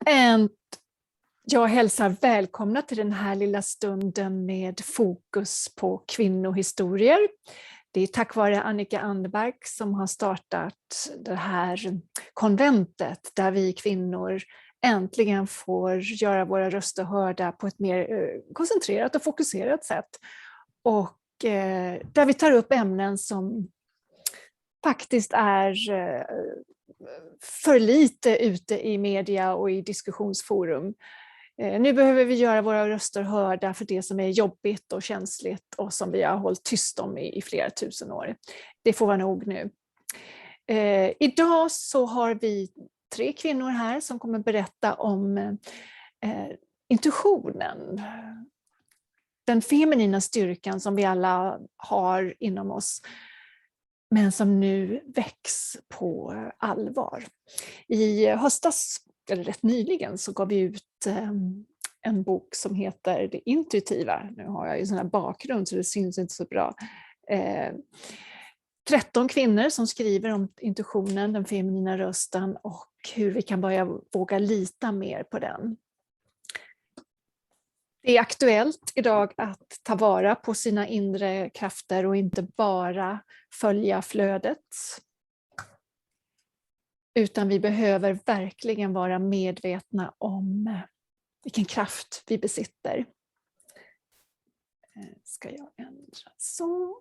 And jag hälsar välkomna till den här lilla stunden med fokus på kvinnohistorier. Det är tack vare Annika Anderberg som har startat det här konventet där vi kvinnor äntligen får göra våra röster hörda på ett mer koncentrerat och fokuserat sätt. Och där vi tar upp ämnen som faktiskt är för lite ute i media och i diskussionsforum. Nu behöver vi göra våra röster hörda för det som är jobbigt och känsligt och som vi har hållit tyst om i flera tusen år. Det får vara nog nu. Idag så har vi 3 kvinnor här som kommer berätta om intuitionen. Den feminina styrkan som vi alla har inom oss, men som nu väcks på allvar. I höstas, eller rätt nyligen, så gav vi ut en bok som heter Det intuitiva. Nu har jag ju sån här bakgrund så det syns inte så bra. 13 kvinnor som skriver om intuitionen, den feminina rösten och hur vi kan börja våga lita mer på den. Det är aktuellt idag att ta vara på sina inre krafter och inte bara följa flödet. Utan vi behöver verkligen vara medvetna om vilken kraft vi besitter. Ska jag ändra så?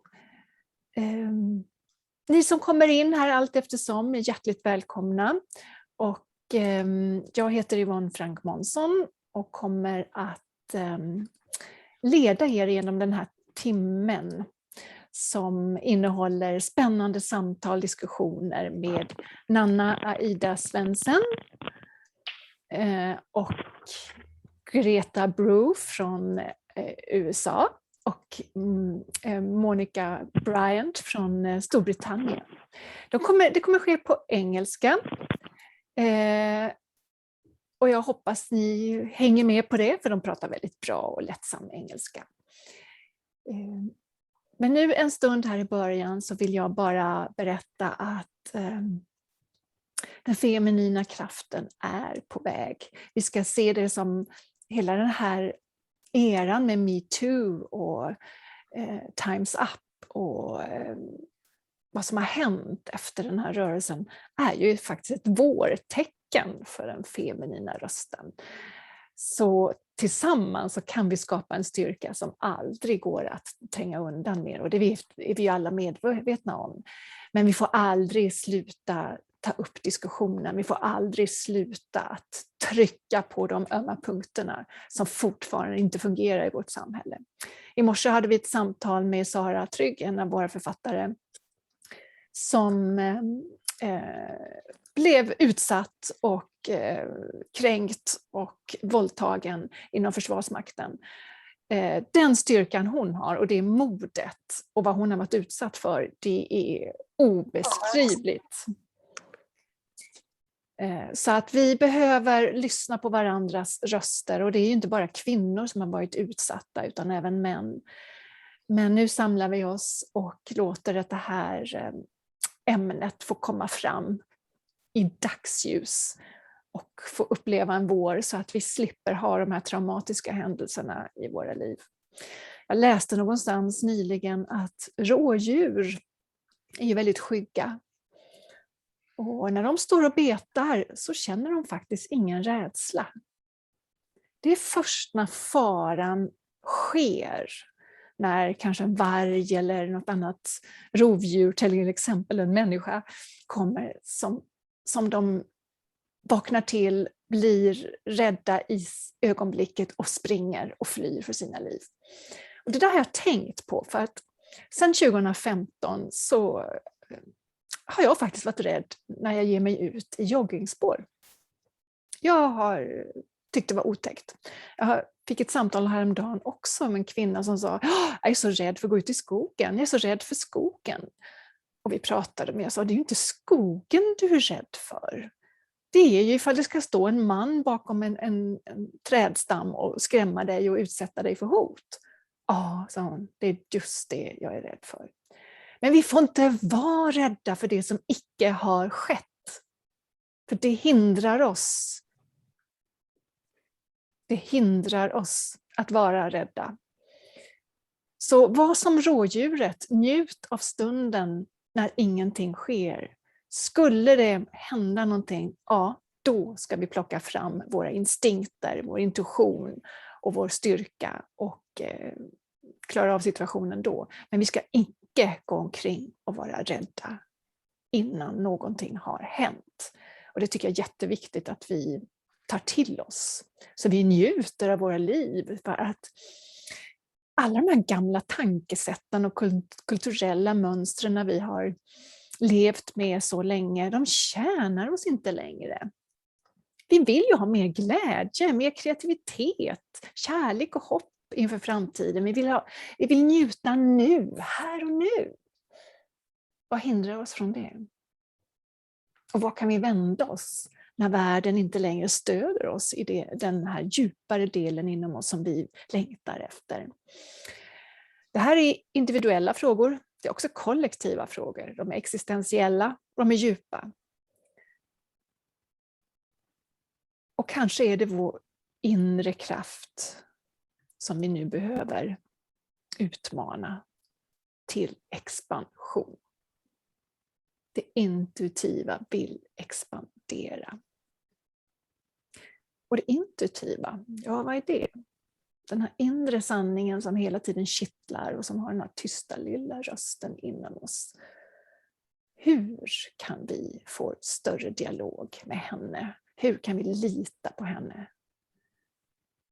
Ni som kommer in här allt eftersom är hjärtligt välkomna. Och jag heter Yvonne Månsson och kommer att leda er genom den här timmen som innehåller spännande samtal, diskussioner med Nanna Aida Svensson och Greta Brew från USA och Monica Bryant från Storbritannien. Det kommer ske på engelska. Och jag hoppas ni hänger med på det, för de pratar väldigt bra och lättsam engelska. Men nu en stund här i början så vill jag bara berätta att den feminina kraften är på väg. Vi ska se det som hela den här eran med Me Too och Times Up och vad som har hänt efter den här rörelsen är ju faktiskt ett vårtecken för den feminina rösten. Så tillsammans så kan vi skapa en styrka som aldrig går att tränga undan mer, och det är vi alla medvetna om. Men vi får aldrig sluta ta upp diskussionen, vi får aldrig sluta att trycka på de ömma punkterna som fortfarande inte fungerar i vårt samhälle. I morse hade vi ett samtal med Sara Trygg, en av våra författare, som blev utsatt och kränkt och våldtagen inom Försvarsmakten. Den styrkan hon har och det modet och vad hon har varit utsatt för, det är obeskrivligt. Så att vi behöver lyssna på varandras röster, och det är ju inte bara kvinnor som har varit utsatta utan även män. Men nu samlar vi oss och låter det här ämnet få komma fram i dagsljus och få uppleva en vår så att vi slipper ha de här traumatiska händelserna i våra liv. Jag läste någonstans nyligen att rådjur är ju väldigt skygga. Och när de står och betar så känner de faktiskt ingen rädsla. Det är först när faran sker, när kanske en varg eller något annat rovdjur, till exempel en människa, kommer som de vaknar till, blir rädda i ögonblicket och springer och flyr för sina liv. Och det där har jag tänkt på, för att sedan 2015 så har jag faktiskt varit rädd när jag ger mig ut i joggingspår. Jag har tyckt det var otäckt. Jag fick ett samtal häromdagen också med en kvinna som sa: jag är så rädd för att gå ut i skogen, jag är så rädd för skogen. Och vi pratade, men jag sa: det är ju inte skogen du är rädd för. Det är ju ifall det ska stå en man bakom en trädstam och skrämma dig och utsätta dig för hot. Ja, sa hon, det är just det jag är rädd för. Men vi får inte vara rädda för det som icke har skett. För det hindrar oss. Det hindrar oss att vara rädda. Så var som rådjuret, njut av stunden när ingenting sker. Skulle det hända någonting, ja, då ska vi plocka fram våra instinkter, vår intuition och vår styrka och klara av situationen då. Men vi ska inte gå omkring och vara rädda innan någonting har hänt. Och det tycker jag är jätteviktigt att vi tar till oss. Så vi njuter av våra liv. För att alla de här gamla tankesätten och kulturella mönstren vi har levt med så länge, de tjänar oss inte längre. Vi vill ju ha mer glädje, mer kreativitet, kärlek och hopp inför framtiden. Vi vill njuta nu, här och nu. Vad hindrar oss från det? Och vad kan vi vända oss när världen inte längre stöder oss i den här djupare delen inom oss som vi längtar efter? Det här är individuella frågor, det är också kollektiva frågor. De är existentiella, de är djupa. Och kanske är det vår inre kraft som vi nu behöver utmana till expansion. Det intuitiva vill expandera. Och det intuitiva, ja, vad är det? Den här inre sanningen som hela tiden kittlar och som har den här tysta lilla rösten inom oss. Hur kan vi få större dialog med henne? Hur kan vi lita på henne?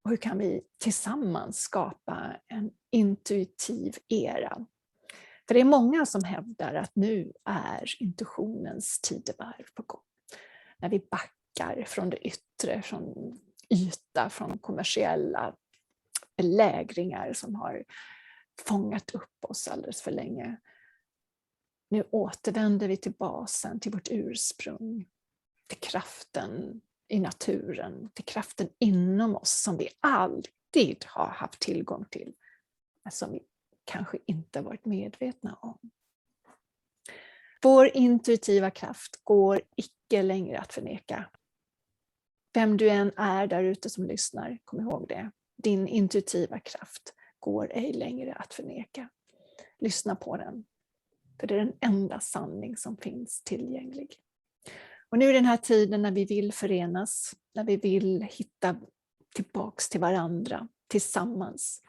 Och hur kan vi tillsammans skapa en intuitiv era? För det är många som hävdar att nu är intuitionens tidevarv på gång. När vi backar från det yttre, från yta, från kommersiella belägringar som har fångat upp oss alldeles för länge. Nu återvänder vi till basen, till vårt ursprung, till kraften i naturen, till kraften inom oss som vi alltid har haft tillgång till, men som vi kanske inte varit medvetna om. Vår intuitiva kraft går icke längre att förneka. Vem du än är där ute som lyssnar, kom ihåg det. Din intuitiva kraft går ej längre att förneka. Lyssna på den. För det är den enda sanning som finns tillgänglig. Och nu är den här tiden när vi vill förenas, när vi vill hitta tillbaks till varandra tillsammans,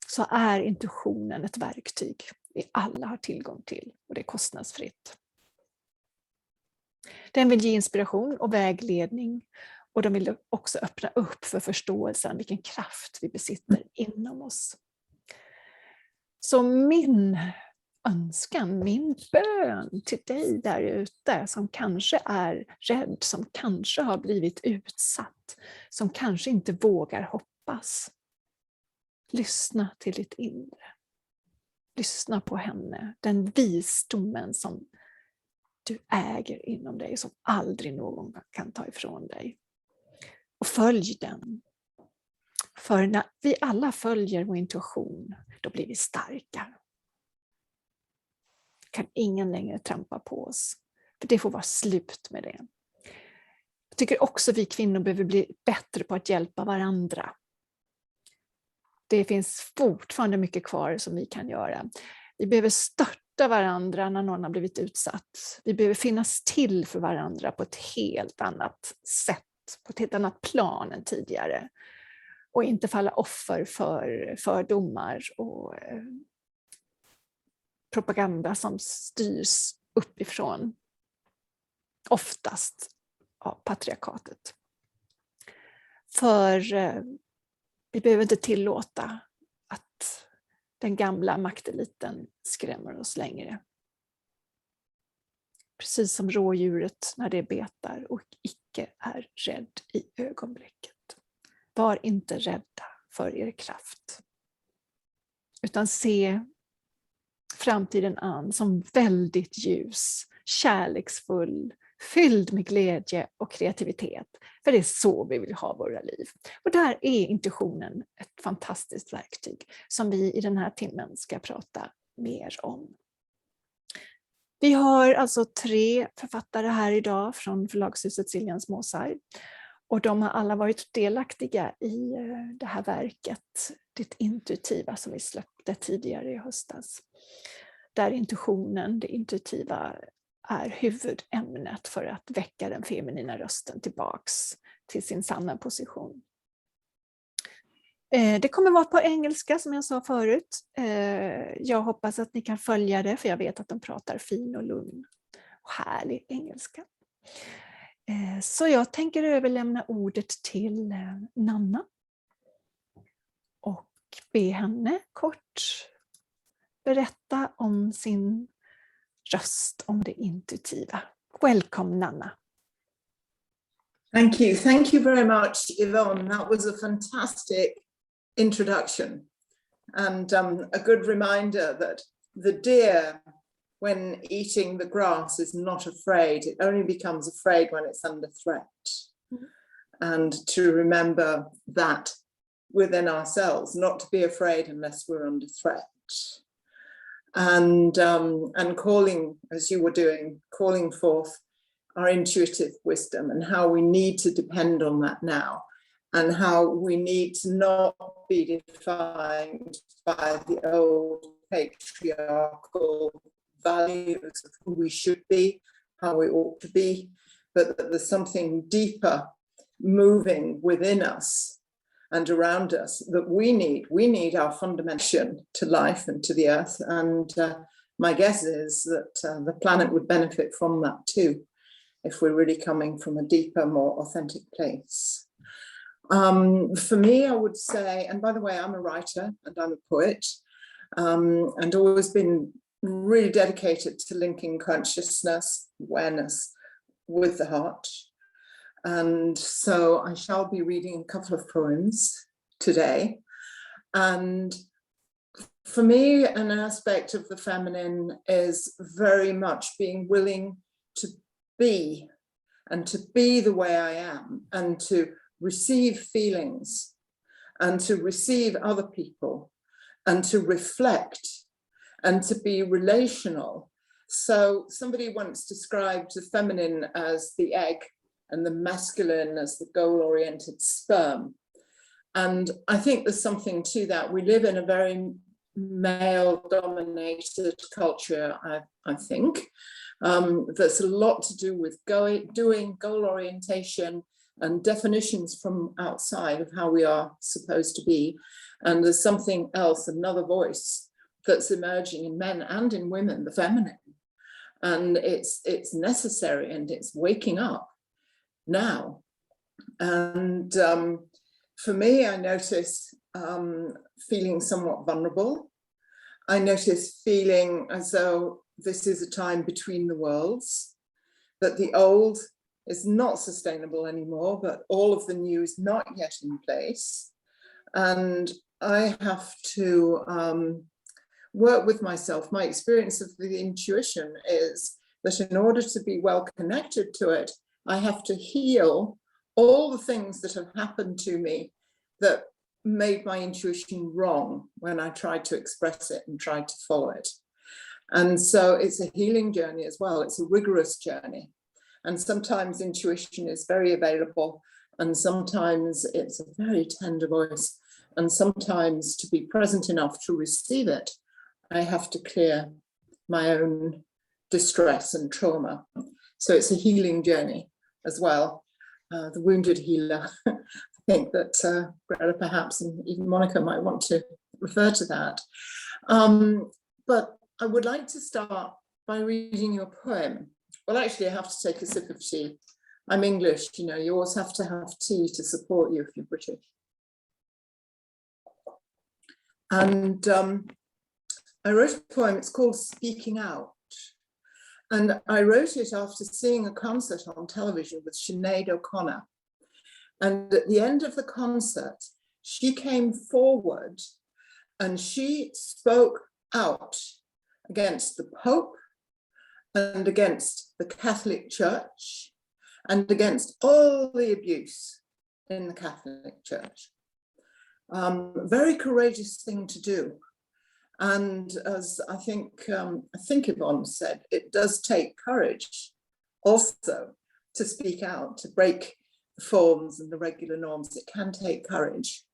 så är intuitionen ett verktyg vi alla har tillgång till och det är kostnadsfritt. Den vill ge inspiration och vägledning och de vill också öppna upp för förståelsen vilken kraft vi besitter inom oss. Så min önskan, min bön till dig där ute som kanske är rädd, som kanske har blivit utsatt, som kanske inte vågar hoppas. Lyssna till ditt inre. Lyssna på henne, den visdomen som du äger inom dig, som aldrig någon kan ta ifrån dig. Och följ den. För när vi alla följer vår intuition, då blir vi starka. Kan ingen längre trampa på oss. För det får vara slut med det. Jag tycker också vi kvinnor behöver bli bättre på att hjälpa varandra. Det finns fortfarande mycket kvar som vi kan göra. Vi behöver stötta varandra när någon har blivit utsatt. Vi behöver finnas till för varandra på ett helt annat sätt, på ett helt annat plan än tidigare. Och inte falla offer för fördomar och propaganda som styrs uppifrån. Oftast av patriarkatet. För vi behöver inte tillåta att den gamla makteliten skrämmer oss längre. Precis som rådjuret när det betar och icke är rädd i ögonblicket. Var inte rädda för er kraft. Utan se framtiden an som väldigt ljus, kärleksfull, fylld med glädje och kreativitet. För det är så vi vill ha våra liv. Och där är intuitionen ett fantastiskt verktyg som vi i den här timmen ska prata mer om. Vi har alltså 3 författare här idag från förlagshuset Siljans Måsar. Och de har alla varit delaktiga i det här verket, Det intuitiva, som vi släppte tidigare i höstas. Där intuitionen, det intuitiva, är huvudämnet för att väcka den feminina rösten tillbaks till sin sanna position. Det kommer vara på engelska som jag sa förut. Jag hoppas att ni kan följa det, för jag vet att de pratar fin och lugn och härlig engelska. Så jag tänker överlämna ordet till Nanna och be henne kort berätta om sin röst, om det intuitiva. Welcome, Nanna. Thank you. Thank you very much, Yvonne. That was a fantastic introduction and a good reminder that the deer, when eating the grass, is not afraid. It only becomes afraid when it's under threat. And to remember that within ourselves, not to be afraid unless we're under threat. And calling, as you were doing, calling forth our intuitive wisdom and how we need to depend on that now, and how we need to not be defined by the old patriarchal values of who we should be, how we ought to be, but that there's something deeper moving within us and around us that we need. We need our fundamentation to life and to the earth, and my guess is that the planet would benefit from that too, if we're really coming from a deeper, more authentic place. For me, I would say, and by the way, I'm a writer and I'm a poet, and always been really dedicated to linking consciousness, awareness with the heart. And so I shall be reading a couple of poems today. And for me, an aspect of the feminine is very much being willing to be, and to be the way I am, and to receive feelings, and to receive other people, and to reflect, and to be relational. So somebody once described the feminine as the egg and the masculine as the goal-oriented sperm. And I think there's something to that. We live in a very male-dominated culture, I think. That's a lot to do with doing, goal orientation, and definitions from outside of how we are supposed to be. And there's something else, another voice that's emerging in men and in women, the feminine. And it's necessary, and it's waking up now. And for me, I notice feeling somewhat vulnerable. I notice feeling as though this is a time between the worlds, that the old is not sustainable anymore, but all of the new is not yet in place. And I have to work with myself. My experience of the intuition is that in order to be well connected to it, I have to heal all the things that have happened to me that made my intuition wrong when I tried to express it and tried to follow it. And so it's a healing journey as well. It's a rigorous journey. And sometimes intuition is very available, and sometimes it's a very tender voice. And sometimes to be present enough to receive it, I have to clear my own distress and trauma. So it's a healing journey as well. The wounded healer. I think that Greta perhaps, and even Monica, might want to refer to that. But I would like to start by reading you a poem. Well, actually, I have to take a sip of tea. I'm English, you know, you always have to have tea to support you if you're British. And I wrote a poem, it's called Speaking Out. And I wrote it after seeing a concert on television with Sinead O'Connor. And at the end of the concert, she came forward and she spoke out against the Pope and against the Catholic Church and against all the abuse in the Catholic Church. Very courageous thing to do. And as I think Yvonne said, it does take courage also to speak out, to break the forms and the regular norms. It can take courage.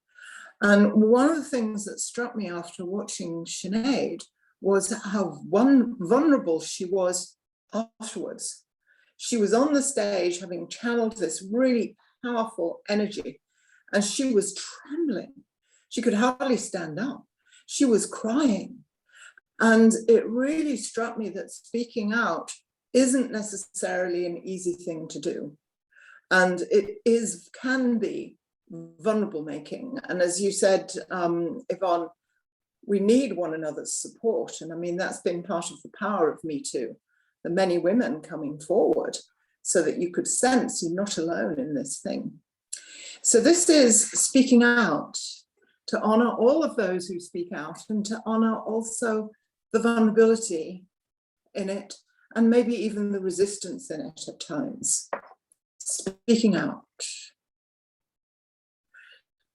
And one of the things that struck me after watching Sinead was how vulnerable she was afterwards. She was on the stage having channeled this really powerful energy, and she was trembling. She could hardly stand up. She was crying. And it really struck me that speaking out isn't necessarily an easy thing to do. And it can be vulnerable making. And as you said, Yvonne, we need one another's support. And I mean, that's been part of the power of Me Too, the many women coming forward so that you could sense you're not alone in this thing. So this is speaking out, to honor all of those who speak out and to honor also the vulnerability in it and maybe even the resistance in it at times. Speaking out.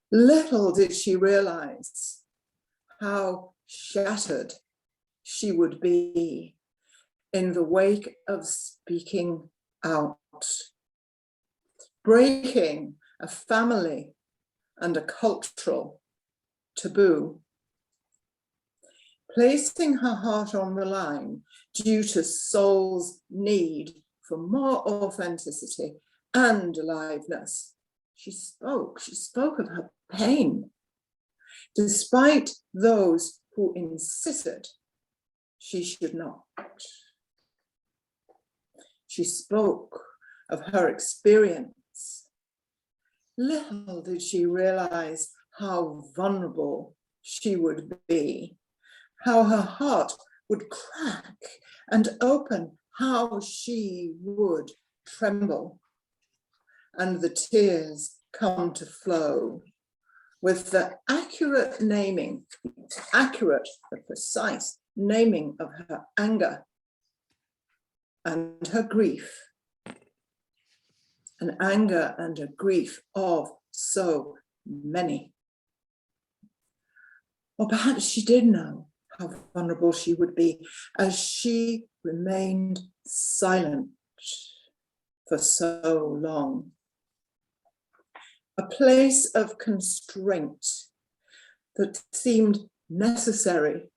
Little did she realize how shattered she would be in the wake of speaking out, breaking a family and a cultural taboo, placing her heart on the line due to soul's need for more authenticity and aliveness. She spoke of her pain, despite those who insisted she should not. She spoke of her experience. Little did she realize how vulnerable she would be, how her heart would crack and open, how she would tremble, and the tears come to flow with the the precise naming of her anger and her grief, an anger and a grief of so many. Or perhaps she did know how vulnerable she would be as she remained silent for so long. A place of constraint that seemed necessary,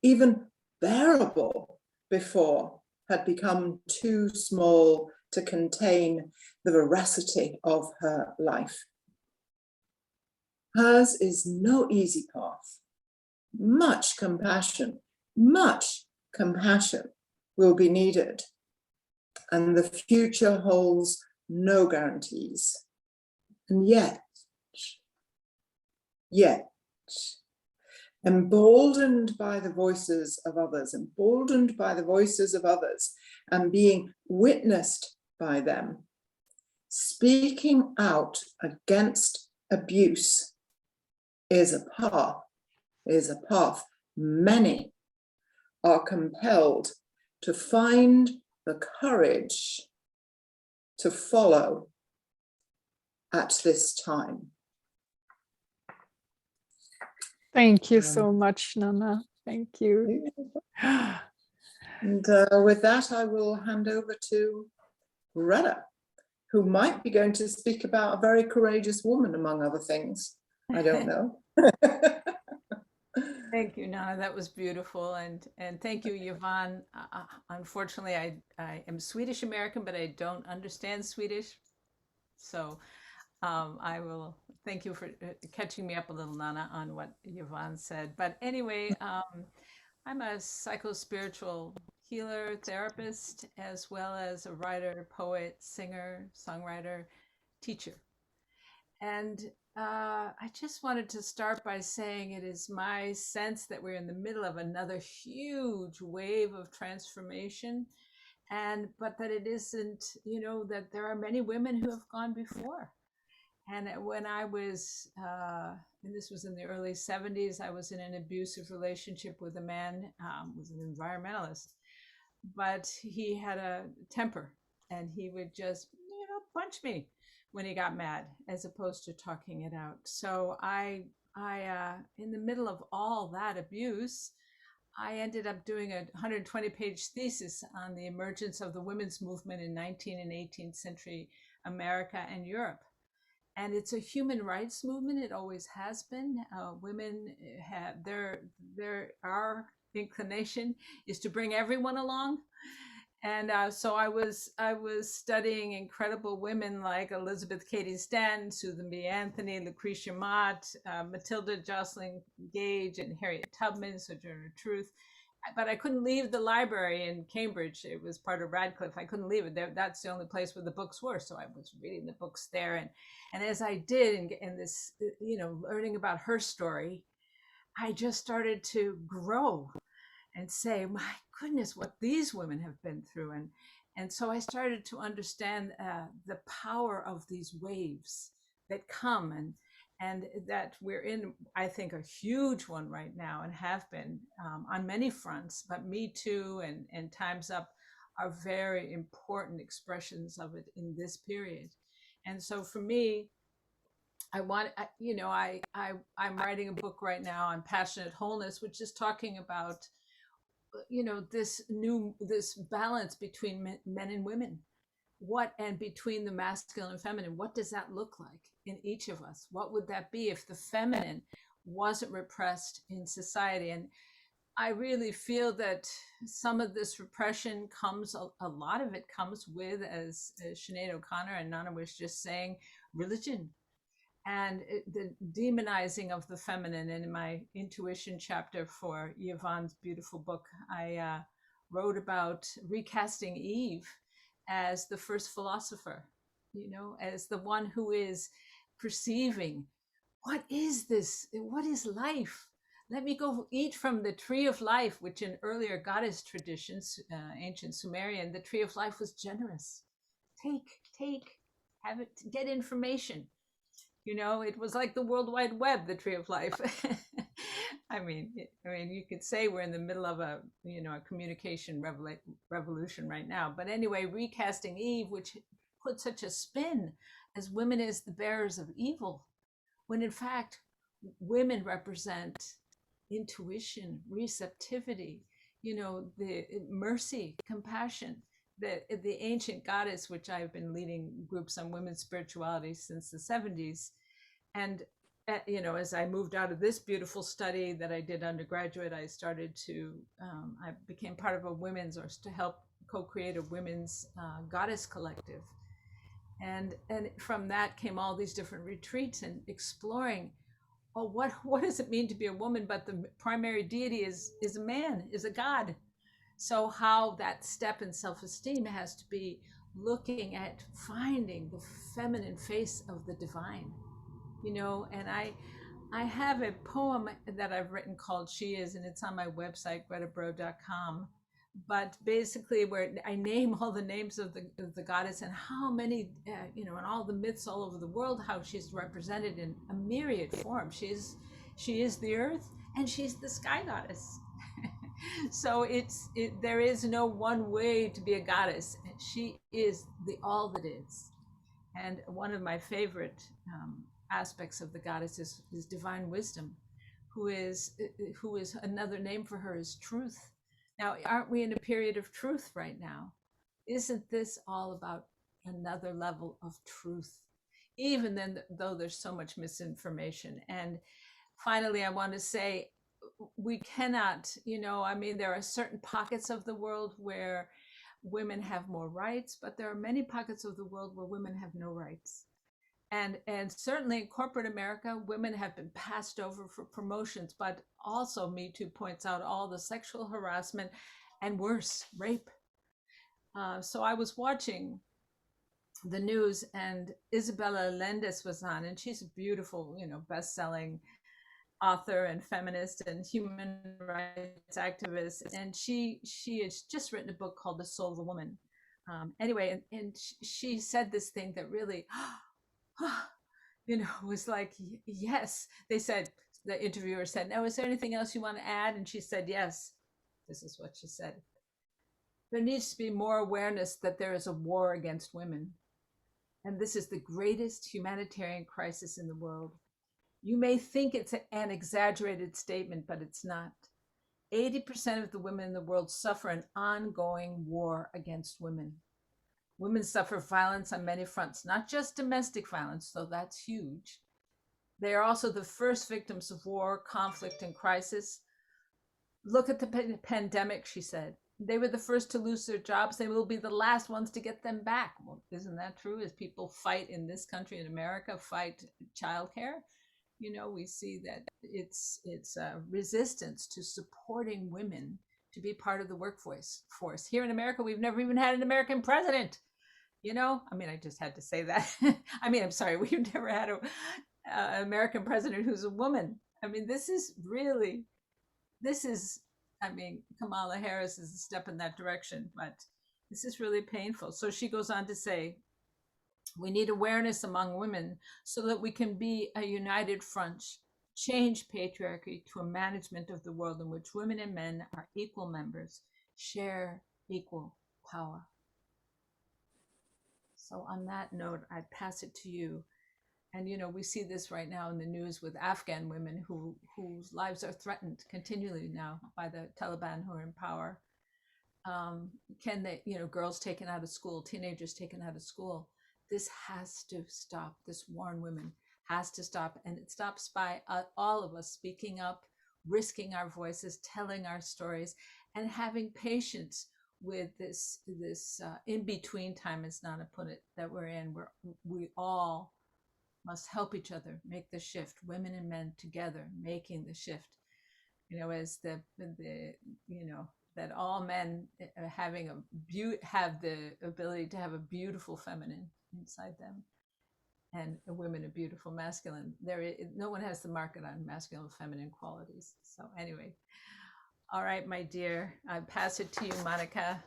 even bearable before, had become too small to contain the veracity of her life. Hers is no easy path. Much compassion will be needed, and the future holds no guarantees. And yet, emboldened by the voices of others, and being witnessed by them, speaking out against abuse is a path many are compelled to find the courage to follow at this time. Thank you so much, Nanna. Thank you. And with that, I will hand over to Greta, who might be going to speak about a very courageous woman, among other things. I don't know. Thank you, Nana. That was beautiful, and thank you, Yvonne. Unfortunately, I am Swedish American, but I don't understand Swedish, so I will thank you for catching me up a little, Nana, on what Yvonne said. But anyway, I'm a psycho-spiritual healer, therapist, as well as a writer, poet, singer, songwriter, teacher. And I just wanted to start by saying it is my sense that we're in the middle of another huge wave of transformation, but that it isn't, that there are many women who have gone before. And when I was, and this was in the early 70s, I was in an abusive relationship with a man, was an environmentalist, but he had a temper and he would just, punch me when he got mad, as opposed to talking it out. So I in the middle of all that abuse, I ended up doing a 120-page thesis on the emergence of the women's movement in 19th and 18th century America and Europe. And it's a human rights movement. It always has been. Women have our inclination is to bring everyone along. And so I was studying incredible women like Elizabeth Cady Stanton, Susan B. Anthony, Lucretia Mott, Matilda Jocelyn Gage, and Harriet Tubman, Sojourner Truth. But I couldn't leave the library in Cambridge. It was part of Radcliffe. I couldn't leave it there. That's the only place where the books were. So I was reading the books there. And as I did, and this, learning about her story, I just started to grow and say, my goodness, what these women have been through. And so I started to understand the power of these waves that come and that we're in, I think, a huge one right now and have been on many fronts, but Me Too and Time's Up are very important expressions of it in this period. And so for me, I'm writing a book right now on passionate wholeness, which is talking about, this balance between men and women, and between the masculine and feminine. What does that look like in each of us? What would that be if the feminine wasn't repressed in society? And I really feel that some of this repression comes, a lot of it comes with, as Sinead O'Connor and Nana was just saying, religion and the demonizing of the feminine. And in my intuition chapter for Yvonne's beautiful book, I wrote about recasting Eve as the first philosopher, as the one who is perceiving, what is this? What is life? Let me go eat from the tree of life, which in earlier goddess traditions, ancient Sumerian, the tree of life was generous. Take, have it, get information. It was like the World Wide Web, the tree of life. I mean, you could say we're in the middle of a communication revolution right now. But anyway, recasting Eve, which put such a spin as women as the bearers of evil, when in fact, women represent intuition, receptivity, the mercy, compassion. The ancient goddess, which I've been leading groups on women's spirituality since the 70s. And, as I moved out of this beautiful study that I did undergraduate, I started to, I became part of to help co-create a women's goddess collective. And from that came all these different retreats and exploring, what does it mean to be a woman? But the primary deity is a man, is a god. So how that step in self-esteem has to be looking at finding the feminine face of the divine, and I have a poem that I've written called She Is, and it's on my website, gretabro.com. But basically where I name all the names of the goddess and how many, and all the myths all over the world, how she's represented in a myriad form. She is the earth and she's the sky goddess. So there is no one way to be a goddess. She is the all that is. And one of my favorite aspects of the goddess is divine wisdom, who is another name for her is truth. Now, aren't we in a period of truth right now? Isn't this all about another level of truth? Even then, though there's so much misinformation. And finally, I want to say, we cannot, there are certain pockets of the world where women have more rights, but there are many pockets of the world where women have no rights. And certainly in corporate America, women have been passed over for promotions, but also Me Too points out all the sexual harassment and worse, rape. So I was watching the news and Isabella Allende was on, and she's a beautiful, best-selling author and feminist and human rights activist. And she has just written a book called The Soul of a Woman. Anyway, and she said this thing that really, was like, yes. They said, the interviewer said, "Now, is there anything else you want to add?" And she said, yes. This is what she said. There needs to be more awareness that there is a war against women. And this is the greatest humanitarian crisis in the world. You may think it's an exaggerated statement, but it's not. 80% of the women in the world suffer an ongoing war against women. Women suffer violence on many fronts, not just domestic violence, though that's huge. They are also the first victims of war, conflict, and crisis. Look at the pandemic, she said. They were the first to lose their jobs. They will be the last ones to get them back. Well, isn't that true? As people fight in this country, in America, fight childcare, you know, we see that it's a resistance to supporting women to be part of the workforce. Here in America, we've never even had an American president. You know, I mean, I just had to say that. I mean, I'm sorry, we've never had an American president who's a woman. I mean, I mean, Kamala Harris is a step in that direction, but this is really painful. So she goes on to say, we need awareness among women so that we can be a united front, change patriarchy to a management of the world in which women and men are equal members, share equal power. So on that note, I pass it to you. And, you know, we see this right now in the news with Afghan women whose lives are threatened continually now by the Taliban who are in power. Can they, you know, girls taken out of school, teenagers taken out of school. This has to stop. This war on women has to stop. And it stops by all of us speaking up, risking our voices, telling our stories, and having patience with this in-between time, as Nana put it, that we're in, where we all must help each other make the shift, women and men together making the shift, you know, as the you know, that all men have the ability to have a beautiful feminine inside them, and women a beautiful masculine. No one has the market on masculine and feminine qualities. So anyway, all right, my dear, I pass it to you, Monica.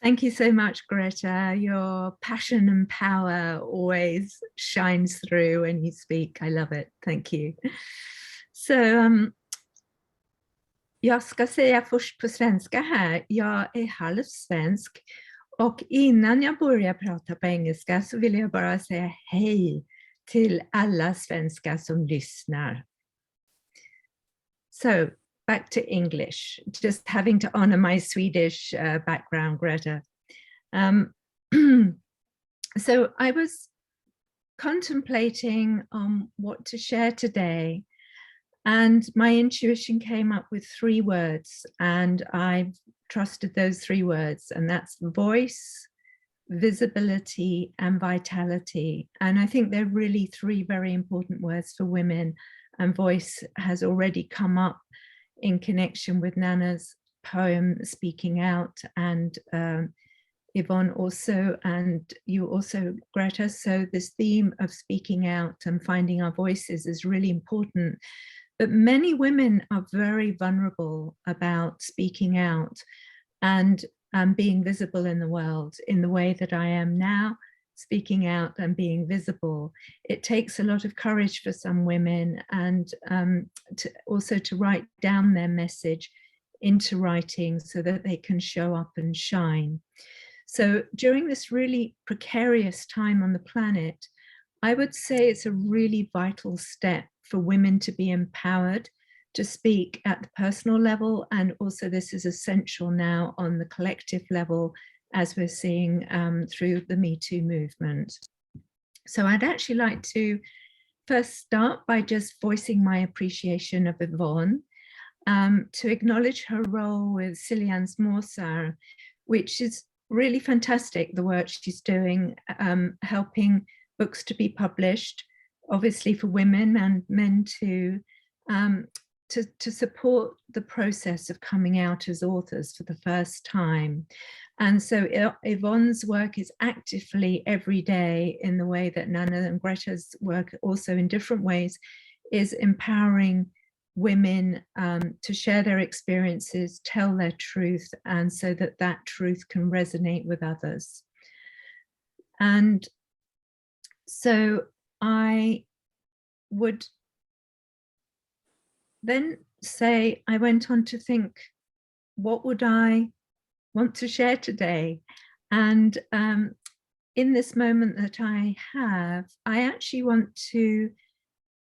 Thank you so much, Greta. Your passion and power always shines through when you speak. I love it. Thank you. So, jag ska säga först på svenska här. Jag är halvsvensk. Och innan jag börjar prata på engelska så vill jag bara säga hej till alla svenskar som lyssnar. So, back to English, just having to honor my Swedish background, Greta. So I was contemplating what to share today, and my intuition came up with 3 words, and I've trusted those 3 words, and that's voice, visibility, and vitality. And I think they're really 3 very important words for women, and voice has already come up in connection with Nana's poem, Speaking Out, and Yvonne also, and you also, Greta. So this theme of speaking out and finding our voices is really important. But many women are very vulnerable about speaking out and being visible in the world in the way that I am now, speaking out and being visible. It takes a lot of courage for some women, and also to write down their message into writing so that they can show up and shine. So during this really precarious time on the planet, I would say it's a really vital step for women to be empowered to speak at the personal level, and also this is essential now on the collective level, as we're seeing through the Me Too movement. So I'd actually like to first start by just voicing my appreciation of Yvonne, to acknowledge her role with Siljan's Månsson, which is really fantastic, the work she's doing, helping books to be published, obviously for women and men too, to support the process of coming out as authors for the first time. And so Yvonne's work is actively every day, in the way that Nana and Greta's work also in different ways, is empowering women to share their experiences, tell their truth, and so that that truth can resonate with others. And so I would then say, I went on to think, what would I want to share today? And in this moment that I have, I actually want to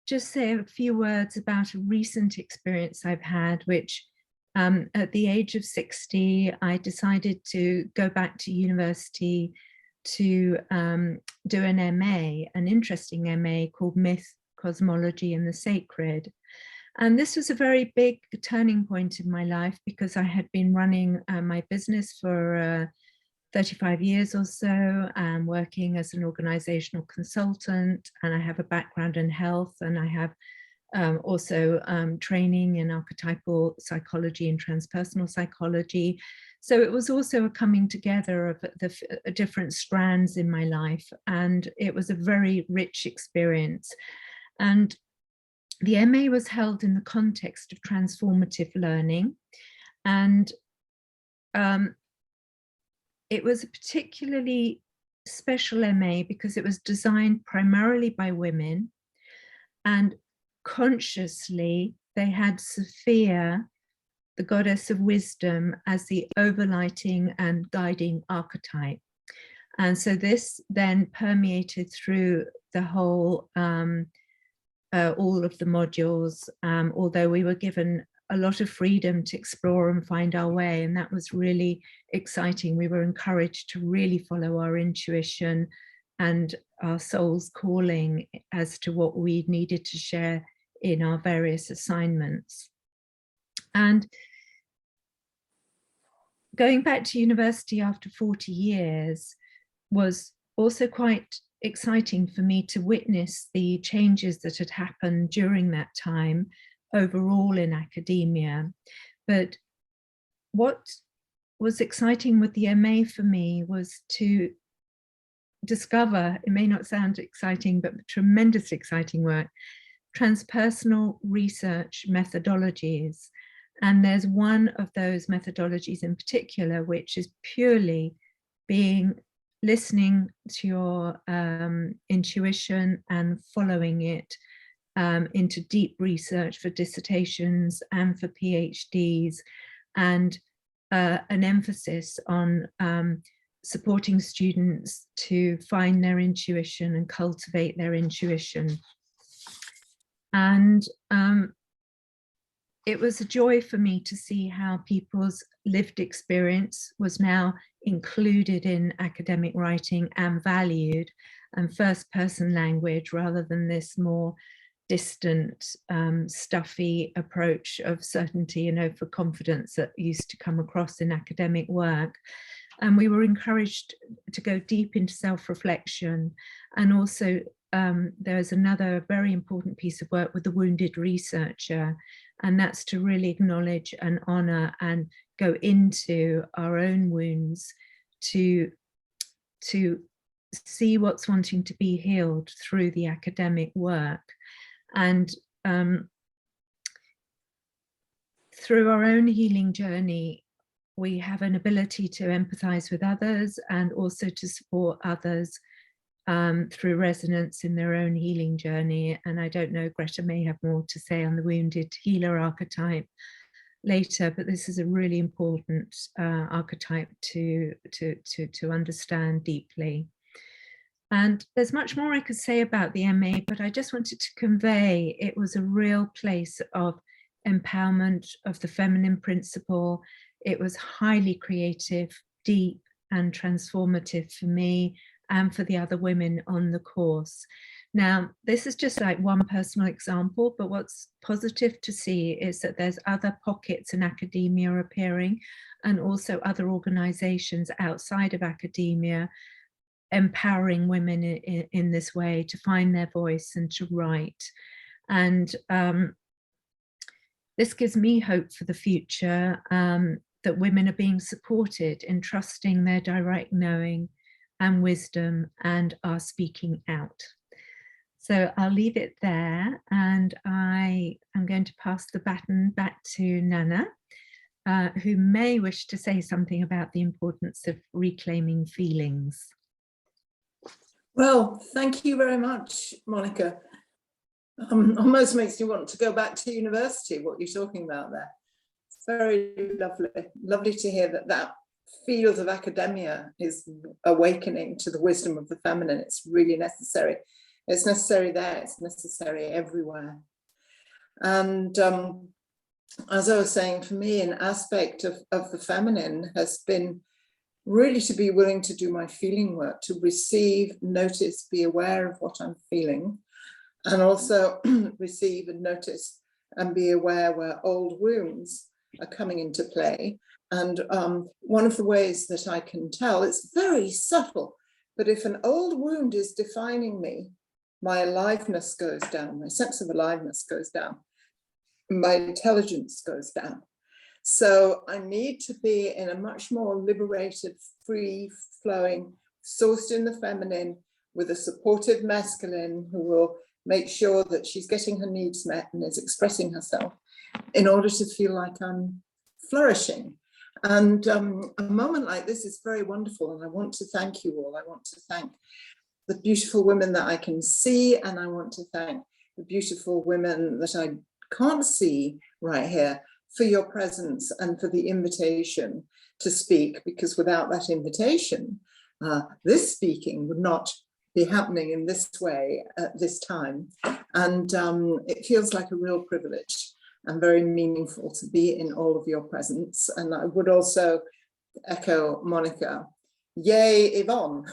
just say a few words about a recent experience I've had, which at the age of 60, I decided to go back to university to do an MA, an interesting MA called Myth, Cosmology and the Sacred. And this was a very big turning point in my life, because I had been running my business for 35 years or so, and working as an organizational consultant, and I have a background in health, and I have also training in archetypal psychology and transpersonal psychology. So it was also a coming together of the different strands in my life, and it was a very rich experience. And the MA was held in the context of transformative learning, and it was a particularly special MA because it was designed primarily by women, and consciously they had Sophia, the goddess of wisdom, as the overlighting and guiding archetype. And so this then permeated through the whole, all of the modules, although we were given a lot of freedom to explore and find our way, and that was really exciting. We were encouraged to really follow our intuition and our soul's calling as to what we needed to share in our various assignments. And going back to university after 40 years was also quite exciting for me to witness the changes that had happened during that time overall in academia. But what was exciting with the MA for me was to discover, it may not sound exciting, but tremendously exciting work, transpersonal research methodologies. And there's one of those methodologies in particular, which is purely listening to your intuition and following it into deep research for dissertations and for PhDs, and an emphasis on supporting students to find their intuition and cultivate their intuition. And it was a joy for me to see how people's lived experience was now included in academic writing and valued, and first person language rather than this more distant, stuffy approach of certainty and overconfidence that used to come across in academic work. And we were encouraged to go deep into self-reflection. And also there's another very important piece of work with the wounded researcher, and that's to really acknowledge and honor and go into our own wounds to see what's wanting to be healed through the academic work. And through our own healing journey, we have an ability to empathize with others and also to support others through resonance in their own healing journey. And I don't know, Greta may have more to say on the wounded healer archetype later, but this is a really important archetype to understand deeply. And there's much more I could say about the MA, but I just wanted to convey it was a real place of empowerment of the feminine principle. It was highly creative, deep, and transformative for me and for the other women on the course. Now, this is just like one personal example, but what's positive to see is that there's other pockets in academia appearing, and also other organizations outside of academia empowering women in this way to find their voice and to write. And this gives me hope for the future, that women are being supported in trusting their direct knowing and wisdom and are speaking out. So I'll leave it there, and I am going to pass the baton back to Nana, who may wish to say something about the importance of reclaiming feelings. Well, thank you very much, Monica. Almost makes me want to go back to university, what you're talking about there. It's very lovely. Lovely to hear that that field of academia is awakening to the wisdom of the feminine. It's really necessary. It's necessary there, it's necessary everywhere. And as I was saying, for me, an aspect of the feminine has been really to be willing to do my feeling work, to receive, notice, be aware of what I'm feeling, and also receive and notice and be aware where old wounds are coming into play. And one of the ways that I can tell, it's very subtle, but if an old wound is defining me, my aliveness goes down, my sense of aliveness goes down, my intelligence goes down. So I need to be in a much more liberated, free-flowing, sourced in the feminine, with a supportive masculine who will make sure that she's getting her needs met and is expressing herself in order to feel like I'm flourishing. And a moment like this is very wonderful, and I want to thank you all. I want to thank the beautiful women that I can see, and I want to thank the beautiful women that I can't see right here for your presence and for the invitation to speak, because without that invitation, this speaking would not be happening in this way at this time. And it feels like a real privilege and very meaningful to be in all of your presence. And I would also echo Monica, yay Yvonne,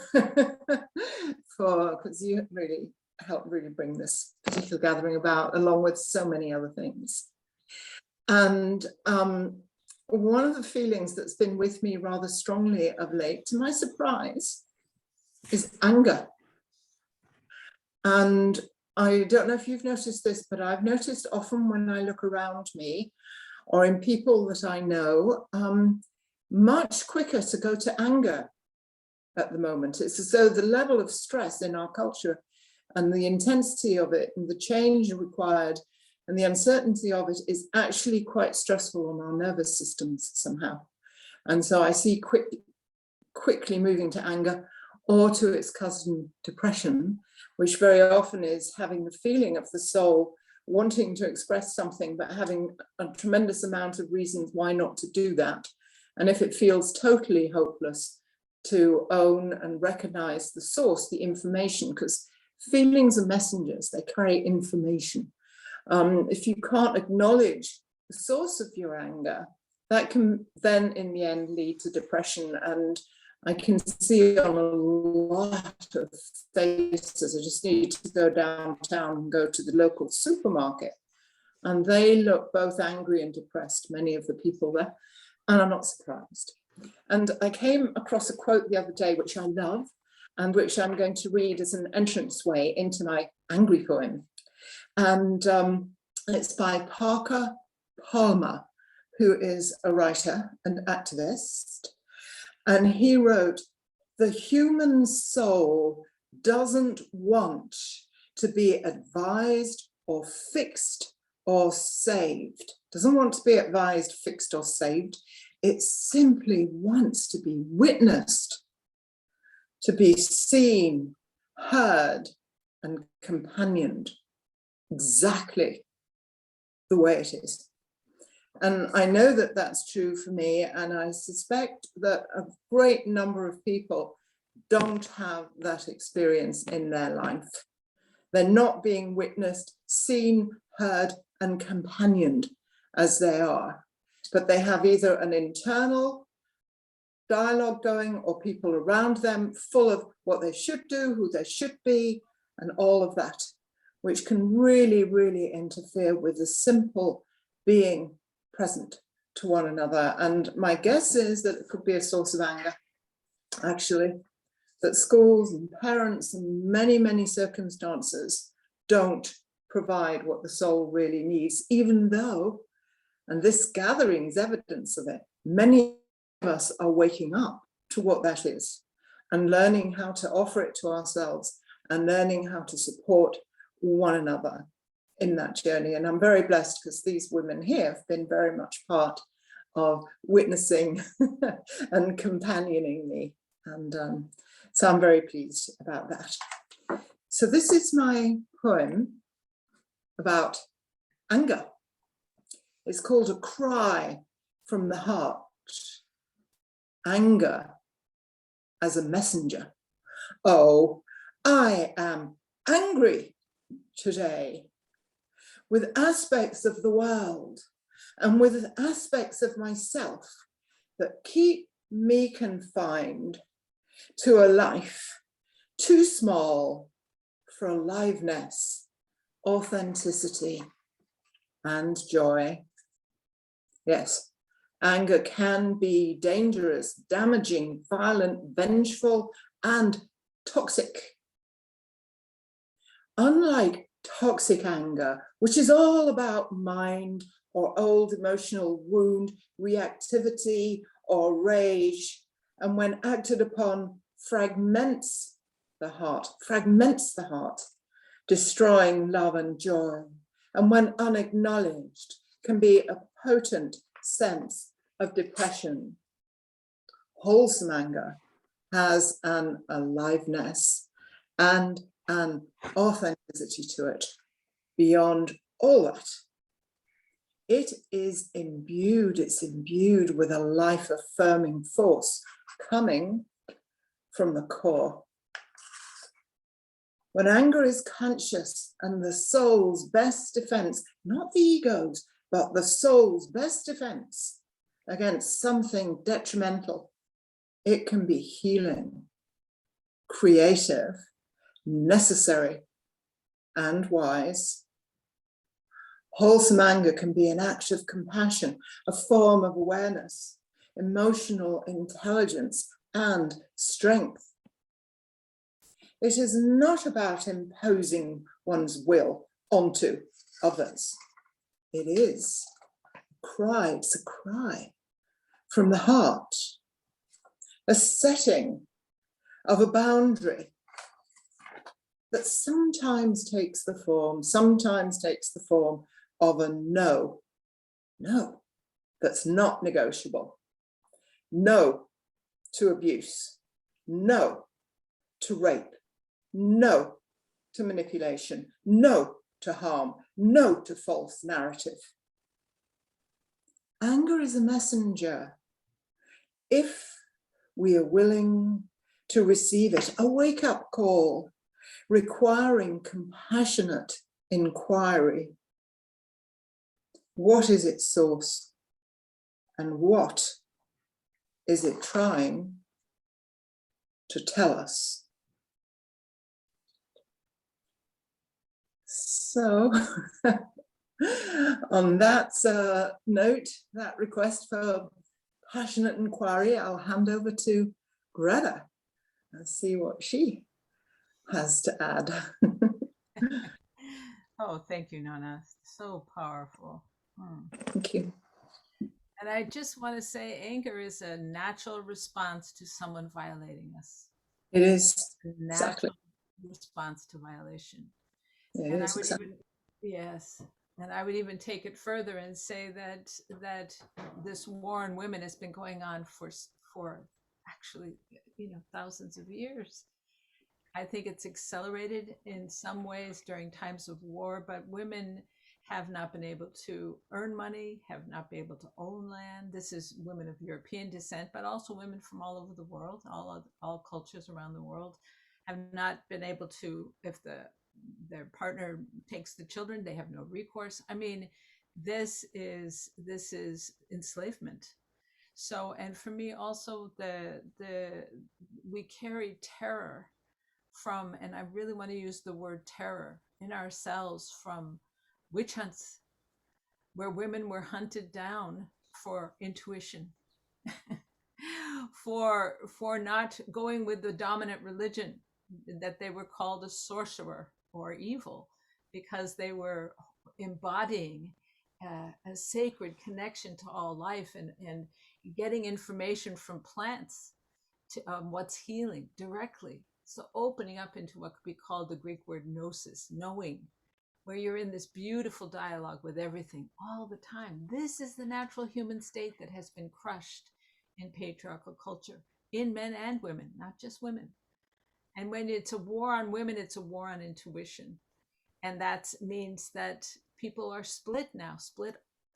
because you really helped really bring this particular gathering about, along with so many other things. And one of the feelings that's been with me rather strongly of late, to my surprise, is anger. And I don't know if you've noticed this, but I've noticed often when I look around me or in people that I know, much quicker to go to anger at the moment. It's as though the level of stress in our culture and the intensity of it and the change required and the uncertainty of it is actually quite stressful on our nervous systems somehow. And so I see quickly moving to anger, or to its cousin depression, which very often is having the feeling of the soul wanting to express something, but having a tremendous amount of reasons why not to do that. And if it feels totally hopeless, to own and recognize the source, the information, because feelings are messengers, they carry information. If you can't acknowledge the source of your anger, that can then in the end lead to depression. And I can see on a lot of faces, I just need to go downtown and go to the local supermarket, and they look both angry and depressed, many of the people there, and I'm not surprised. And I came across a quote the other day, which I love, and which I'm going to read as an entranceway into my angry poem. And it's by Parker Palmer, who is a writer and activist. And he wrote, "The human soul doesn't want to be advised or fixed or saved." Doesn't want to be advised, fixed or saved. It simply wants to be witnessed, to be seen, heard, and companioned exactly the way it is. And I know that that's true for me, and I suspect that a great number of people don't have that experience in their life. They're not being witnessed, seen, heard, and companioned as they are, but they have either an internal dialogue going or people around them full of what they should do, who they should be, and all of that, which can really, really interfere with the simple being present to one another. And my guess is that it could be a source of anger, actually, that schools and parents and many, many circumstances don't provide what the soul really needs, even though, and this gathering is evidence of it, many of us are waking up to what that is and learning how to offer it to ourselves and learning how to support one another in that journey. And I'm very blessed because these women here have been very much part of witnessing and companioning me. And so I'm very pleased about that. So this is my poem about anger. It's called A Cry from the Heart. Anger as a messenger. Oh, I am angry today with aspects of the world and with aspects of myself that keep me confined to a life too small for aliveness, authenticity, and joy. Yes, anger can be dangerous, damaging, violent, vengeful, and toxic. Unlike toxic anger, which is all about mind or old emotional wound, reactivity, or rage, and when acted upon, fragments the heart, destroying love and joy, and when unacknowledged, can be a potent sense of depression. Wholesome anger has an aliveness and an authenticity to it beyond all that. It is imbued, it's imbued with a life-affirming force coming from the core. When anger is conscious and the soul's best defense, not the ego's, but the soul's best defense against something detrimental, it can be healing, creative, necessary, and wise. Wholesome anger can be an act of compassion, a form of awareness, emotional intelligence, and strength. It is not about imposing one's will onto others. It is a cry, it's a cry from the heart, a setting of a boundary that sometimes takes the form of a no, that's not negotiable. No to abuse, no to rape, no to manipulation, no to harm, no to false narrative. Anger is a messenger. If we are willing to receive it, a wake-up call requiring compassionate inquiry. What is its source? And what is it trying to tell us? So, on that note, that request for passionate inquiry, I'll hand over to Greta and see what she has to add. Oh, thank you, Nona. So powerful. Thank you. And I just want to say anger is a natural response to someone violating us. It is. A natural Exactly. response to violation. It And is I would exactly. yes. And I would even take it further and say that this war on women has been going on for actually, thousands of years. I think it's accelerated in some ways during times of war, but women have not been able to earn money, have not been able to own land. This is women of European descent, but also women from all over the world, all cultures around the world, have not been able to, if their partner takes the children, they have no recourse. I mean, this is enslavement. So, and for me also, we carry terror from, and I really want to use the word terror in ourselves, from witch hunts, where women were hunted down for intuition, for not going with the dominant religion, that they were called a sorcerer or evil, because they were embodying a sacred connection to all life and getting information from plants to what's healing directly. So opening up into what could be called the Greek word gnosis, knowing, where you're in this beautiful dialogue with everything all the time. This is the natural human state that has been crushed in patriarchal culture, in men and women, not just women. And when it's a war on women, it's a war on intuition. And that means that people are split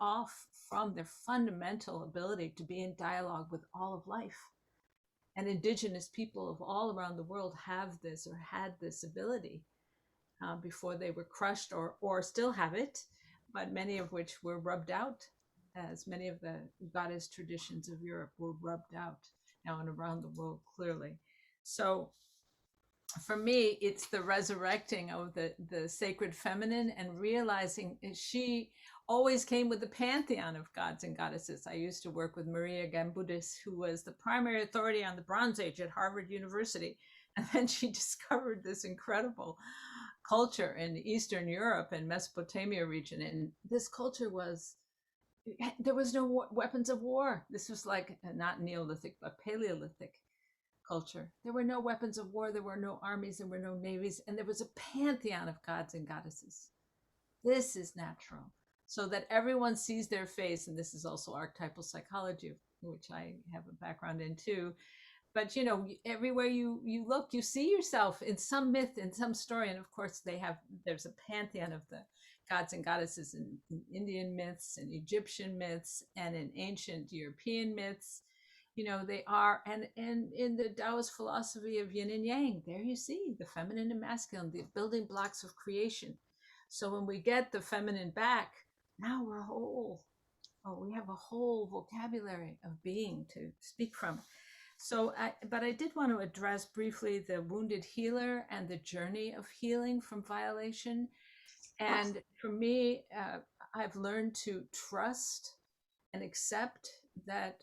off from their fundamental ability to be in dialogue with all of life. And indigenous people of all around the world have this, or had this ability. before they were crushed or still have it, but many of which were rubbed out, as many of the goddess traditions of Europe were rubbed out now and around the world clearly. So for me, it's the resurrecting of the sacred feminine and realizing she always came with the pantheon of gods and goddesses. I used to work with Maria Gambudis, who was the primary authority on the Bronze Age at Harvard University. And then she discovered this incredible culture in Eastern Europe and Mesopotamia region. And this culture there was no weapons of war. This was like not Neolithic, but Paleolithic culture. There were no weapons of war. There were no armies. There were no navies. And there was a pantheon of gods and goddesses. This is natural. So that everyone sees their face. And this is also archetypal psychology, which I have a background in too. But, you know, everywhere you look, you see yourself in some myth, in some story. And of course, there's a pantheon of the gods and goddesses in Indian myths and Egyptian myths and in ancient European myths. You know, they are, and in the Taoist philosophy of yin and yang, there you see the feminine and masculine, the building blocks of creation. So when we get the feminine back, now we're whole. Oh, we have a whole vocabulary of being to speak from. So, but I did want to address briefly the wounded healer and the journey of healing from violation. And for me, I've learned to trust and accept that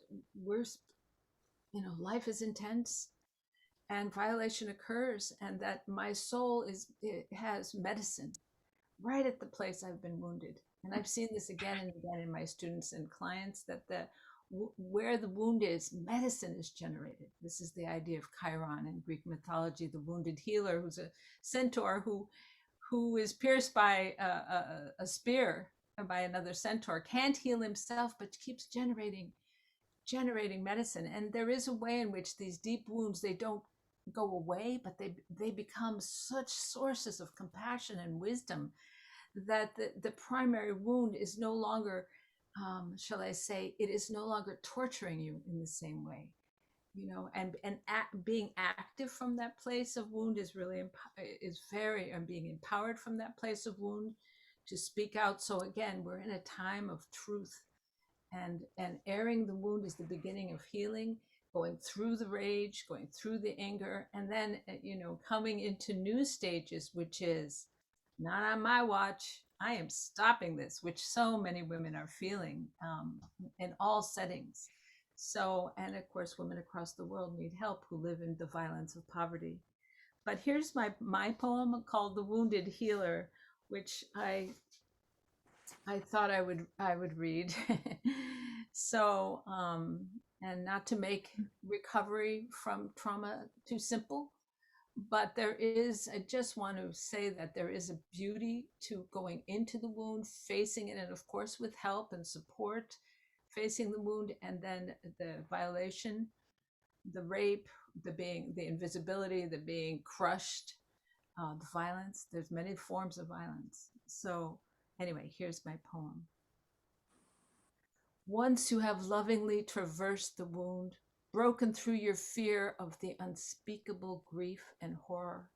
life is intense and violation occurs, and that my soul has medicine right at the place I've been wounded. And I've seen this again and again in my students and clients, that where the wound is, medicine is generated. This is the idea of Chiron in Greek mythology, the wounded healer, who's a centaur who is pierced by a spear by another centaur, can't heal himself, but keeps generating medicine. And there is a way in which these deep wounds, they don't go away, but they become such sources of compassion and wisdom that the primary wound is no longer, shall I say, it is no longer torturing you in the same way, you know, and being active from that place of wound is really, and being empowered from that place of wound to speak out. So again, we're in a time of truth, and airing the wound is the beginning of healing, going through the rage, going through the anger, and then, you know, coming into new stages, which is not on my watch. I am stopping this, which so many women are feeling in all settings. So, and of course, women across the world need help who live in the violence of poverty. But here's my poem called "The Wounded Healer," which I thought I would read. So, and not to make recovery from trauma too simple, but I just want to say that there is a beauty to going into the wound, facing it, and of course with help and support, facing the wound, and then the violation, the rape, the invisibility, the being crushed, the violence. There's many forms of violence. So anyway, here's my poem. Once you have lovingly traversed the wound, broken through your fear of the unspeakable grief and horror,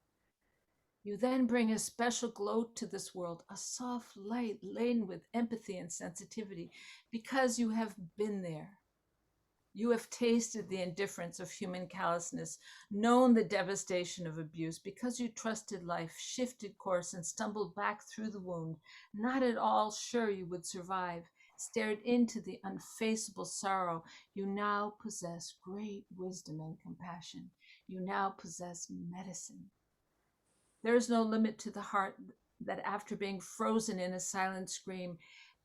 you then bring a special glow to this world, a soft light laden with empathy and sensitivity, because you have been there. You have tasted the indifference of human callousness, known the devastation of abuse, because you trusted life, shifted course, and stumbled back through the wound, not at all sure you would survive, stared into the unfaceable sorrow. You now possess great wisdom and compassion. You now possess medicine. There is no limit to the heart that, after being frozen in a silent scream,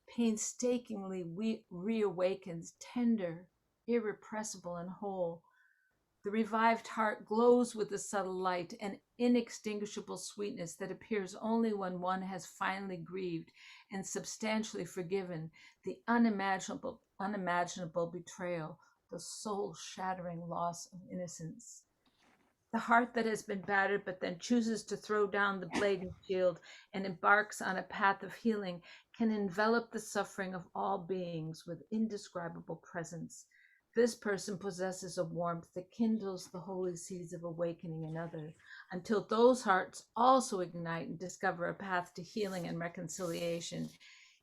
painstakingly reawakens, tender, irrepressible, and whole. The revived heart glows with a subtle light, an inextinguishable sweetness that appears only when one has finally grieved and substantially forgiven the unimaginable betrayal, the soul-shattering loss of innocence. The heart that has been battered but then chooses to throw down the blade and shield and embarks on a path of healing can envelop the suffering of all beings with indescribable presence. this person possesses a warmth that kindles the holy seeds of awakening in others, until those hearts also ignite and discover a path to healing and reconciliation.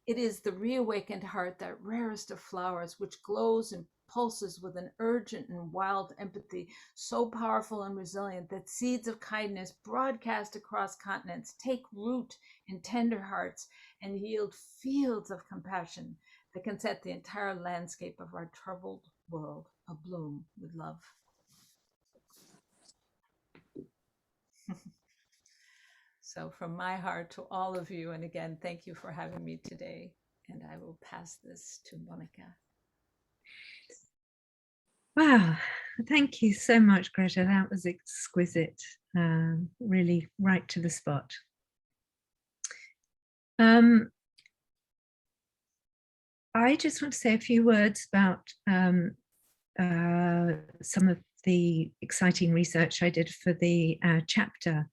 It is the reawakened heart, that rarest of flowers, which glows and pulses with an urgent and wild empathy, so powerful and resilient that seeds of kindness broadcast across continents take root in tender hearts and yield fields of compassion that can set the entire landscape of our troubled world abloom with love. So from my heart to all of you, and again, thank you for having me today. And I will pass this to Monica. Wow, thank you so much, Greta. That was exquisite, really right to the spot. I just want to say a few words about some of the exciting research I did for the chapter.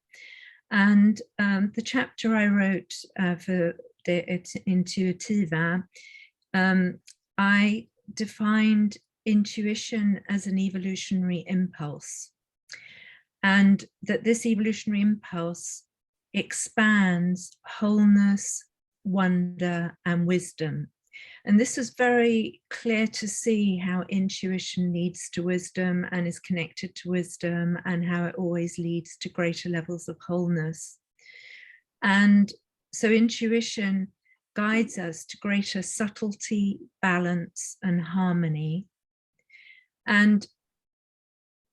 And the chapter I wrote for the intuitiv, I defined intuition as an evolutionary impulse, and that this evolutionary impulse expands wholeness, wonder, and wisdom. And this is very clear to see how intuition leads to wisdom and is connected to wisdom, and how it always leads to greater levels of wholeness. And so intuition guides us to greater subtlety, balance, and harmony. And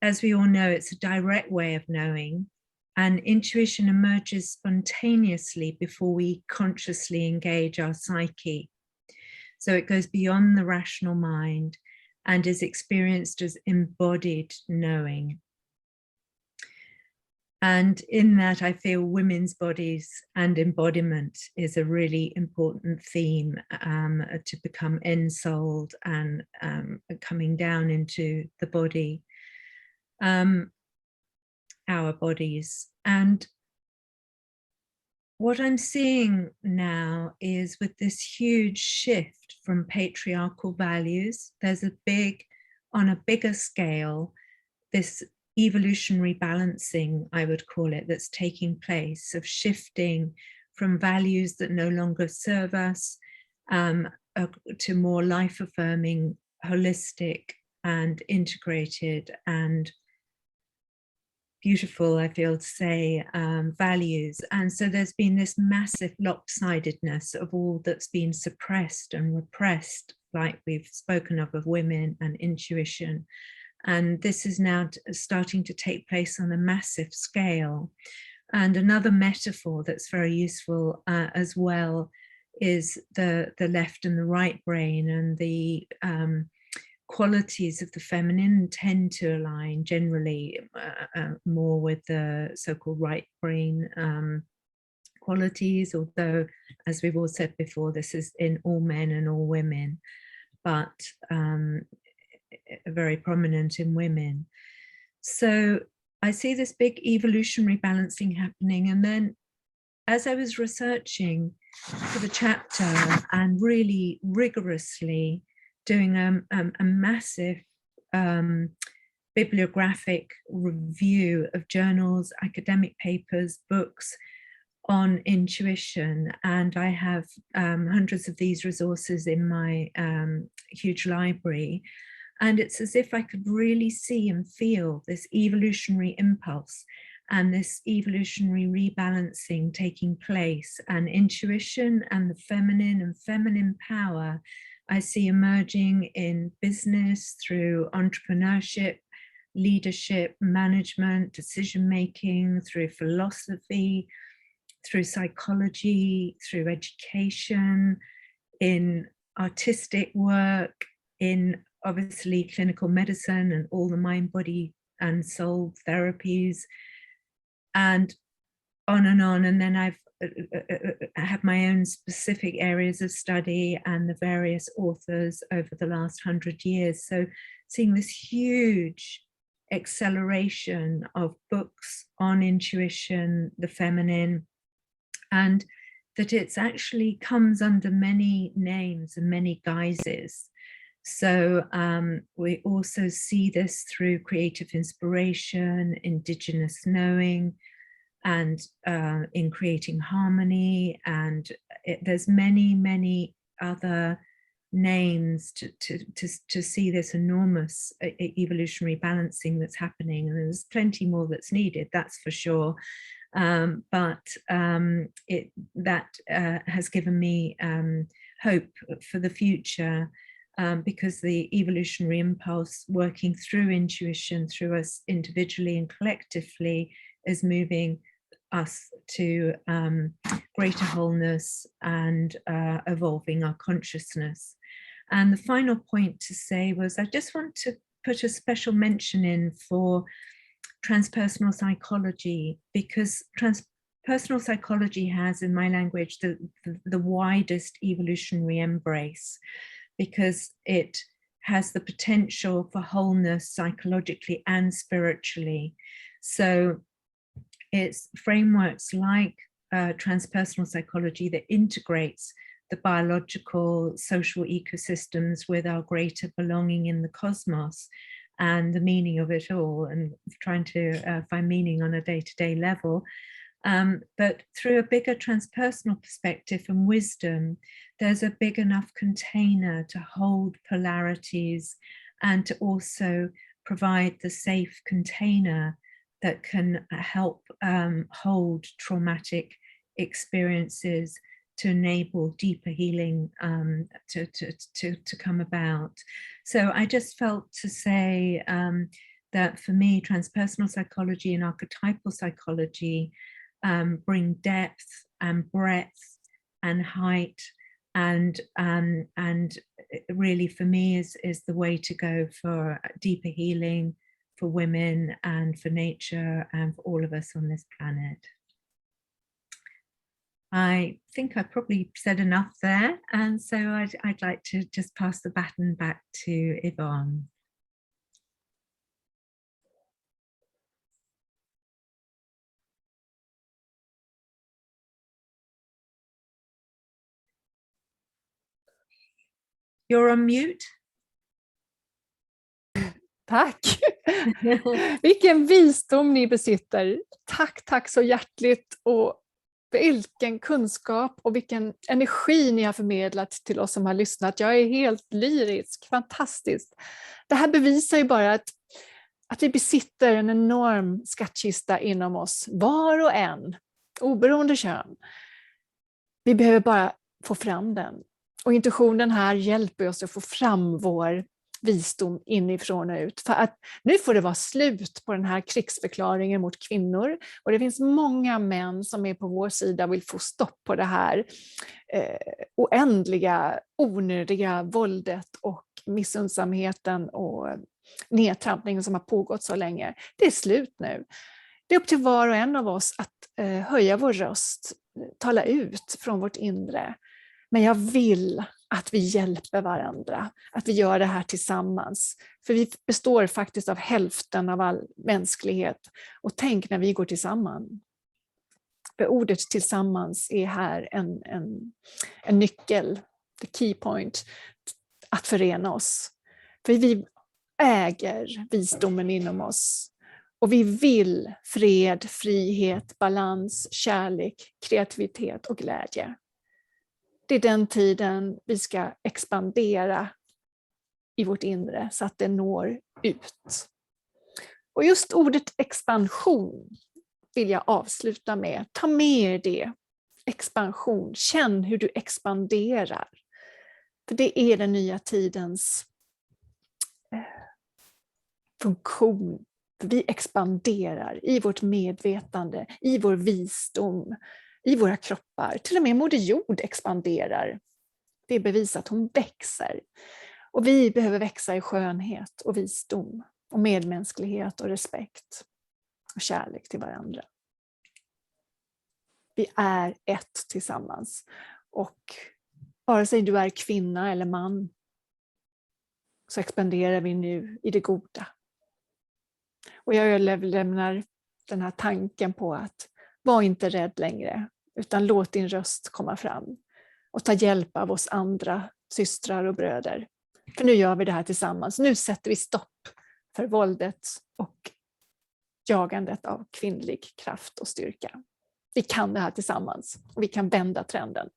as we all know, it's a direct way of knowing, and intuition emerges spontaneously before we consciously engage our psyche. So it goes beyond the rational mind and is experienced as embodied knowing. And in that, I feel women's bodies and embodiment is a really important theme to become ensouled and coming down into the body, our bodies. And what I'm seeing now is, with this huge shift from patriarchal values, there's on a bigger scale, this evolutionary balancing, I would call it, that's taking place, of shifting from values that no longer serve us to more life-affirming, holistic and integrated and beautiful, I feel to say, values. And so there's been this massive lopsidedness of all that's been suppressed and repressed, like we've spoken of women and intuition. And this is now starting to take place on a massive scale. And another metaphor that's very useful as well is the left and the right brain, and the qualities of the feminine tend to align generally more with the so-called right brain qualities, although, as we've all said before, this is in all men and all women, but very prominent in women. So I see this big evolutionary balancing happening. And then as I was researching for the chapter and really rigorously doing a massive bibliographic review of journals, academic papers, books on intuition, and I have hundreds of these resources in my huge library, and it's as if I could really see and feel this evolutionary impulse and this evolutionary rebalancing taking place, and intuition and the feminine and feminine power I see emerging in business, through entrepreneurship, leadership, management, decision-making, through philosophy, through psychology, through education, in artistic work, in obviously clinical medicine and all the mind, body and soul therapies, and on. And then I have my own specific areas of study and the various authors over the last 100 years. So seeing this huge acceleration of books on intuition, the feminine, and that it's actually comes under many names and many guises. So we also see this through creative inspiration, indigenous knowing, and in creating harmony. And there's many other names to see this enormous evolutionary balancing that's happening. And there's plenty more that's needed, that's for sure. But that has given me hope for the future, because the evolutionary impulse working through intuition, through us individually and collectively, is moving us to greater wholeness and evolving our consciousness. And the final point to say was, I just want to put a special mention in for transpersonal psychology, because transpersonal psychology has, in my language, the widest evolutionary embrace, because it has the potential for wholeness psychologically and spiritually. So it's frameworks like transpersonal psychology that integrates the biological, social ecosystems with our greater belonging in the cosmos and the meaning of it all, and trying to find meaning on a day-to-day level. But through a bigger transpersonal perspective and wisdom, there's a big enough container to hold polarities and to also provide the safe container that can help hold traumatic experiences to enable deeper healing to come about. So I just felt to say that for me, transpersonal psychology and archetypal psychology bring depth and breadth and height, and really for me is the way to go for deeper healing for women and for nature and for all of us on this planet. I think I probably said enough there, and so I'd like to just pass the baton back to Yvonne. You're on mute. Tack! Vilken visdom ni besitter. Tack så hjärtligt, och vilken kunskap och vilken energi ni har förmedlat till oss som har lyssnat. Jag är helt lyrisk, fantastiskt. Det här bevisar ju bara att vi besitter en enorm skattkista inom oss, var och en, oberoende kön. Vi behöver bara få fram den. Och intuitionen här hjälper oss att få fram vår visdom inifrån och ut. För att nu får det vara slut på den här krigsförklaringen mot kvinnor. Och det finns många män som är på vår sida och vill få stopp på det här oändliga, onödiga våldet och missundsamheten och nedtrampningen som har pågått så länge. Det är slut nu. Det är upp till var och en av oss att höja vår röst, tala ut från vårt inre. Men jag vill att vi hjälper varandra, att vi gör det här tillsammans. För vi består faktiskt av hälften av all mänsklighet. Och tänk när vi går tillsammans. För ordet tillsammans är här en nyckel, the key point, att förena oss. För vi äger visdomen inom oss. Och vi vill fred, frihet, balans, kärlek, kreativitet och glädje. Det är den tiden vi ska expandera i vårt inre så att det når ut. Och just ordet expansion vill jag avsluta med. Ta med er det. Expansion. Känn hur du expanderar. För det är den nya tidens funktion. För vi expanderar i vårt medvetande, i vår visdom, i våra kroppar. Till och med Moder Jord expanderar. Det är bevisat att hon växer. Och vi behöver växa i skönhet och visdom och medmänsklighet och respekt och kärlek till varandra. Vi är ett tillsammans. Och vare sig du är kvinna eller man, så expanderar vi nu i det goda. Och jag lämnar den här tanken på att var inte rädd längre, utan låt din röst komma fram och ta hjälp av oss andra systrar och bröder För nu gör vi det här tillsammans. Nu sätter vi stopp för våldet och jagandet av kvinnlig kraft och styrka. Vi kan det här tillsammans och vi kan vända trenden.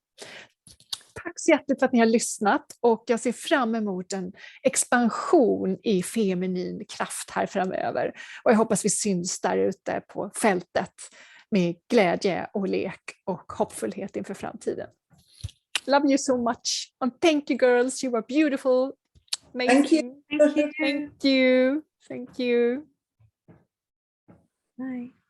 Tack så hjärtligt för att ni har lyssnat, och jag ser fram emot en expansion i feminin kraft här framöver. Och jag hoppas vi syns där ute på fältet med glädje och lek och hoppfullhet inför framtiden. Love you so much, and thank you girls, you are beautiful. Amazing. Thank you. Thank you. Thank you. Bye.